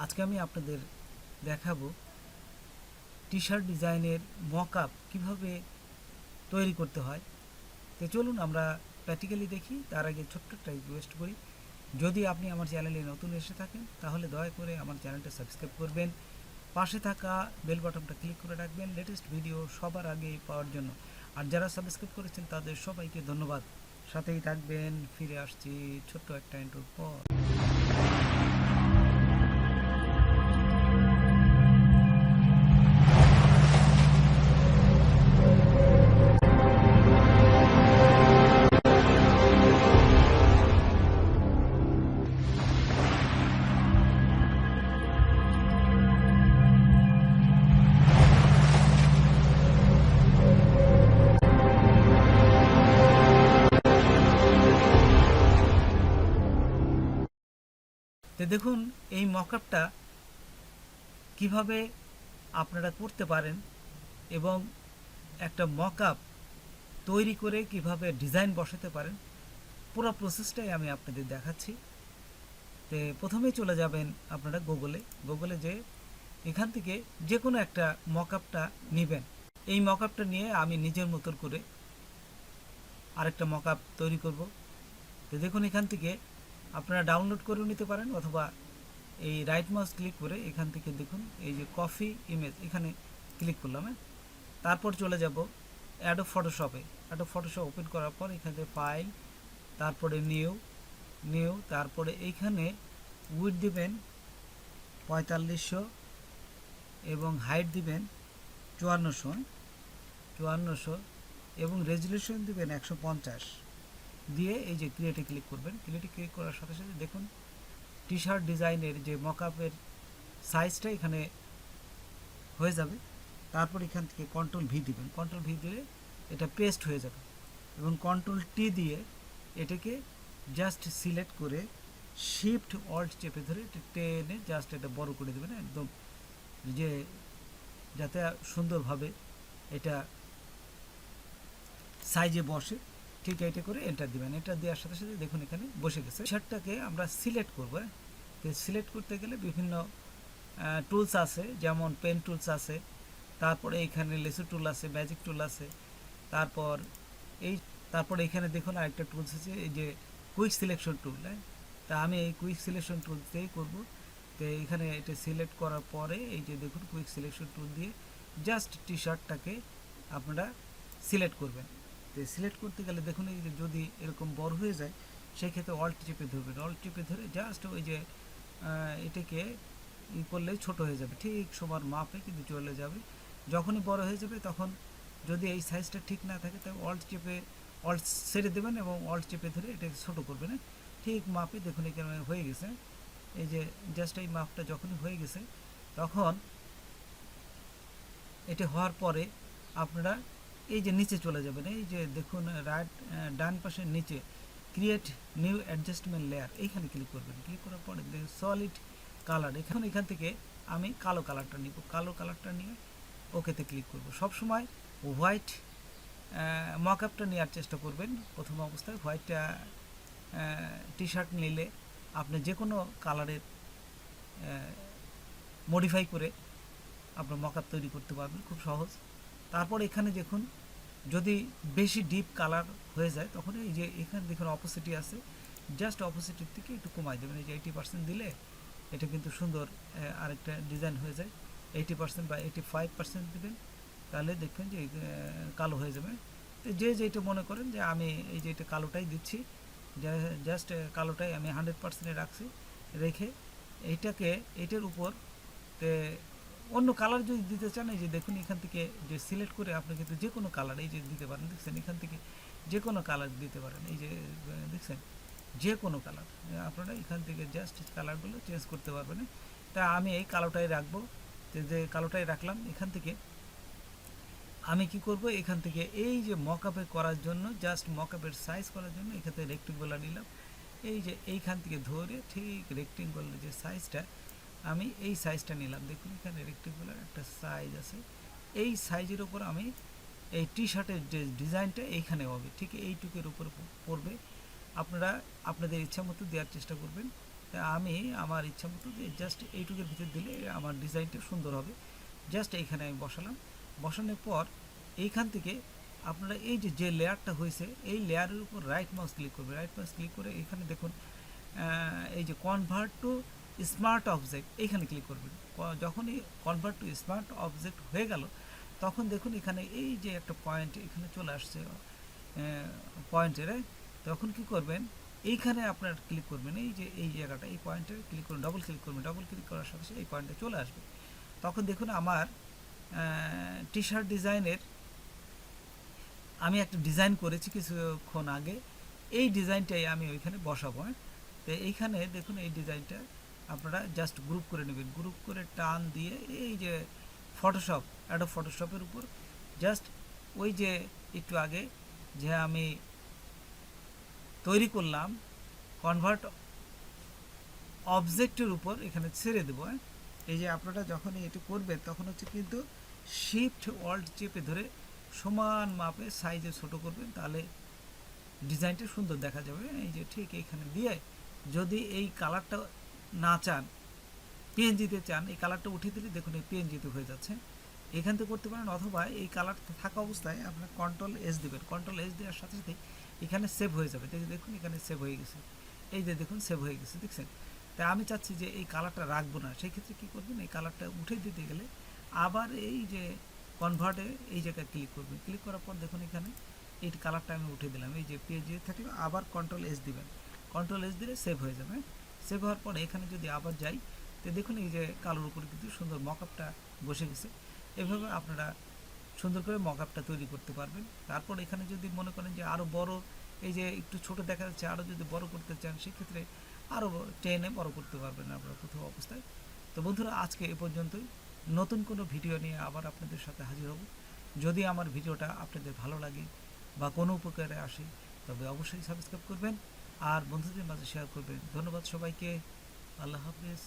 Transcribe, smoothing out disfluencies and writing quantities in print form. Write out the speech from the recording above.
আজকে আমি আপনাদের দেখাবো টি-শার্ট ডিজাইনের মকআপ কিভাবে তৈরি করতে হয়। তো চলুন আমরা প্র্যাকটিক্যালি দেখি। তার আগে ছোট্ট একটা রিকোয়েস্ট করি, যদি আপনি আমার চ্যানেলে নতুন এসে থাকেন তাহলে দয়া করে আমার চ্যানেলটা সাবস্ক্রাইব করবেন, পাশে থাকা বেল বাটনটা ক্লিক করে রাখবেন লেটেস্ট ভিডিও সবার আগে পাওয়ার জন্য। আর যারা সাবস্ক্রাইব করেছেন তাদের সবাইকে ধন্যবাদ। সাথেই থাকবেন, ফিরে আসছি ছোট্ট একটা ইন্ট্রোর পর। তো দেখুন এই মকআপটা কিভাবে আপনারা করতে পারেন এবং একটা মকআপ তৈরি করে কিভাবে ডিজাইন বসাতে পারেন, পুরো প্রসেসটাই আমি আপনাদের দেখাচ্ছি। তো প্রথমেই চলে যাবেন আপনারা গুগলে যে এখান থেকে যে কোনো একটা মকআপটা নেবেন। এই মকআপটা নিয়ে আমি নিজের মতন করে আরেকটা মকআপ তৈরি করব। তো দেখুন এখান থেকে আপনারা ডাউনলোড করেও নিতে পারেন, অথবা এই রাইট মাউস ক্লিক করে এখান থেকে দেখুন এই যে কপি ইমেজ, এখানে ক্লিক করলাম। তারপর চলে যাব অ্যাডোব ফটোশপে। অ্যাডোব ফটোশপ ওপেন করার পর এখান থেকে ফাইল, তারপরে নিউ, তারপরে এইখানে উইডথ দিবেন 4500 এবং হাইট দিবেন 5400 এবং রেজুলেশন দিবেন 150 দিয়ে এই যে ক্রিয়েটে ক্লিক করবেন। ক্রিয়েটে ক্লিক করার সাথে সাথে দেখুন টি-শার্ট ডিজাইনের যে মকআপের সাইজটা এখানে হয়ে যাবে। তারপর এখান থেকে কন্ট্রোল ভি দিবেন। কন্ট্রোল ভি দিলে এটা পেস্ট হয়ে যাবে এবং কন্ট্রোল টি দিয়ে এটাকে জাস্ট সিলেক্ট করে শিফট অল্ট চেপে ধরে টেনে জাস্ট এটা বড় করে দেবেন একদম, যে যাতে সুন্দরভাবে এটা সাইজে বসে। ঠিক এটা করে এন্টার দিবেন। এন্টার দেওয়ার সাথে সাথে দেখুন এখানে বসে গেছে। শার্টটাকে আমরা সিলেক্ট করবো। তো সিলেক্ট করতে গেলে বিভিন্ন টুলস আছে, যেমন পেন টুলস আছে, তারপরে এখানে লেসু টুল আছে, ম্যাজিক টুল আছে, তারপর তারপরে এখানে দেখুন আরেকটা টুলস আছে এই যে কুইক সিলেকশন টুল। তা আমি এই কুইক সিলেকশন টুল দিয়েই করবো। তো এখানে এটা সিলেক্ট করার পরে এই যে দেখুন কুইক সিলেকশন টুল দিয়ে জাস্ট টি শার্টটাকে আপনারা সিলেক্ট করবেন। তো সিলেক্ট করতে গেলে দেখুন এই যে যদি এরকম বড় হয়ে যায় সেই ক্ষেত্রে অল্ট চেপে ধরবেন। অল্ট চেপে ধরে জাস্ট ওই যে এটাকে করলেই ছোট হয়ে যাবে, ঠিক সবার মাপে কিন্তু চলে যাবে। যখনই বড় হয়ে যাবে তখন যদি এই সাইজটা ঠিক না থাকে তবে অল্ট ছেড়ে দেবেন এবং অল্ট চেপে ধরে এটাকে ছোট করবেন। ঠিক মাপে দেখুন এখানে হয়ে গেছে। এই যে জাস্ট এই মাপটা যখনই হয়ে গেছে তখন এটা হওয়ার পরে আপনারা এই যে নিচে চলে যাবেন। এই যে দেখুন ডান পাশের নিচে ক্রিয়েট নিউ অ্যাডজাস্টমেন্ট লেয়ার, এইখানে ক্লিক করবেন। ক্লিক করার পরে সলিড কালার, এখান থেকে আমি কালো কালারটা নিব। কালো কালারটা নিয়ে ওকেতে ক্লিক করব। সবসময় হোয়াইট মকআপটা নেওয়ার চেষ্টা করবেন। প্রথম অবস্থায় হোয়াইটটা টি শার্ট নিলে আপনি যে কোনো কালারের মডিফাই করে আপনার মকআপ তৈরি করতে পারবেন, খুব সহজ। তারপর এখানে দেখুন যদি বেশি ডিপ কালার হয়ে যায় তখন এই যে এখানে দেখুন অপোসিটি আছে, জাস্ট অপোসিটির থেকে একটু কমাই দেবেন। এই যে 80% দিলে এটা কিন্তু সুন্দর আরেকটা ডিজাইন হয়ে যায়। 80% বা 85% দেবেন, তাহলে দেখবেন যে কালো হয়ে যাবে। তো যে যেটা মনে করেন যে আমি এই যে এটা কালোটাই দিচ্ছি, জাস্ট কালোটাই আমি 100% রাখছি। রেখে এটার উপর অন্য কালার যদি দিতে চান এই যে দেখুন এখান থেকে যে সিলেক্ট করে আপনি কিন্তু যে কোনো কালার এই যে দিতে পারেন। দেখছেন এখান থেকে যে কোনো কালার দিতে পারেন। এই যে দেখছেন যে কোনো কালার আপনারা এখান থেকে জাস্ট কালারগুলো চেঞ্জ করতে পারবেন। তা আমি এই কালোটাই রাখবো। যে কালোটাই রাখলাম। এখান থেকে আমি কি করব, এখান থেকে এই যে মকআপে করার জন্য জাস্ট মকআপের সাইজ করার জন্য এখান থেকে রেক্টেঙ্গুলার নিলাম। এই যে এইখান থেকে ধরে ঠিক রেক্টেঙ্গুলার যে সাইজটা আমি এই সাইজটা নিলাম। দেখুন এখানে রেক্টেঙ্গুলার একটা সাইজ আছে, এই সাইজের উপর আমি এই টি শার্টের যে ডিজাইনটা এইখানে হবে, ঠিক এইটুকের উপর পড়বে। আপনারা আপনাদের ইচ্ছা মতো দেওয়ার চেষ্টা করবেন। আমি আমার ইচ্ছা মতো যে জাস্ট এইটুকুর ভিতর দিলে আমার ডিজাইনটা সুন্দর হবে। জাস্ট এইখানে আমি বসালাম, বসানোর পর এইখান থেকে আপনারা এই যে যে লেয়ারটা হয়েছে এই লেয়ারের উপর রাইট মাউস ক্লিক করবে, রাইট মাউস ক্লিক করে এখানে দেখুন এই যে কনভার্ট টু স্মার্ট অবজেক্ট এইখানে ক্লিক করবেন। যখনই কনভার্ট টু স্মার্ট অবজেক্ট হয়ে গেল তখন দেখুন এখানে এই যে একটা পয়েন্ট এখানে চলে আসছে পয়েন্টের, তখন কি করবেন এইখানে আপনার ক্লিক করবেন, এই যে এই জায়গাটা এই পয়েন্টে ক্লিক করুন, ডবল ক্লিক করবেন, ডবল ক্লিক করার সাথে সাথে এই পয়েন্টে চলে আসবে। তখন দেখুন আমার টি শার্ট ডিজাইনের আমি একটা ডিজাইন করেছি কিছুক্ষণ আগে, এই ডিজাইনটাই আমি ওইখানে বসাবো। তো এইখানে দেখুন এই ডিজাইনটা আপনারা জাস্ট গ্রুপ করে নেবেন, গ্রুপ করে টান দিয়ে এই যে ফটোশপ অ্যাডোব ফটোশপের উপর জাস্ট ওই যে একটু আগে যে আমি তৈরি করলাম কনভার্ট অবজেক্টের উপর এখানে ছেড়ে দেবো। এই যে আপনারা যখন এটি করবেন তখন হচ্ছে কিন্তু শিফট অল্ট চেপে ধরে সমান মাপে সাইজে ছোট করবেন, তাহলে ডিজাইনটা সুন্দর দেখা যাবে। এই যে ঠিক এইখানে দিয়ে যদি এই কালারটা না চান, পিএনজিতে চান, এই কালারটা উঠিয়ে দিলে দেখুন এই পিএনজিতে হয়ে যাচ্ছে, এখান থেকে করতে পারেন। অথবা এই কালার থাকা অবস্থায় আপনার কন্ট্রোল এস দেবেন, কন্ট্রোল এস দেওয়ার সাথে সাথে এখানে সেভ হয়ে যাবে। দেখুন এখানে সেভ হয়ে গেছে, এই যে দেখুন সেভ হয়ে গেছে, দেখছেন। তাই আমি চাচ্ছি যে এই কালারটা রাখবো না, সেই ক্ষেত্রে কী করবেন, এই কালারটা উঠে দিতে গেলে আবার এই যে কনভার্টে এই জায়গায় ক্লিক করবেন, ক্লিক করার পর দেখুন এখানে এই কালারটা আমি উঠে দিলাম, এই যে পেজে থাকলে আবার কন্ট্রোল এস দিবেন, কন্ট্রোল এস দিলে সেভ হয়ে যাবে। সেভ হওয়ার পর এখানে যদি আবার যাই তো দেখুন এই যে কালোর উপরে কিন্তু সুন্দর মকআপটা বসে গেছে। এভাবে আপনারা সুন্দর করে মকআপটা তৈরি করতে পারবেন। তারপর এখানে যদি মনে করেন যে আরও বড়, এই যে একটু ছোট দেখা যাচ্ছে, আরও যদি বড় করতে চান সেক্ষেত্রে আরও টেনে বড় করতে পারবেন আপনারা প্রথম অবস্থায়। তো বন্ধুরা আজকে এ পর্যন্তই, নতুন কোনো ভিডিও নিয়ে আবার আপনাদের সাথে হাজির হব। যদি আমার ভিডিওটা আপনাদের ভালো লাগে বা কোনো উপকারে আসে তবে অবশ্যই সাবস্ক্রাইব করবেন আর বন্ধুদের মাঝে শেয়ার করবেন। ধন্যবাদ সবাইকে, আল্লাহ হাফেজ।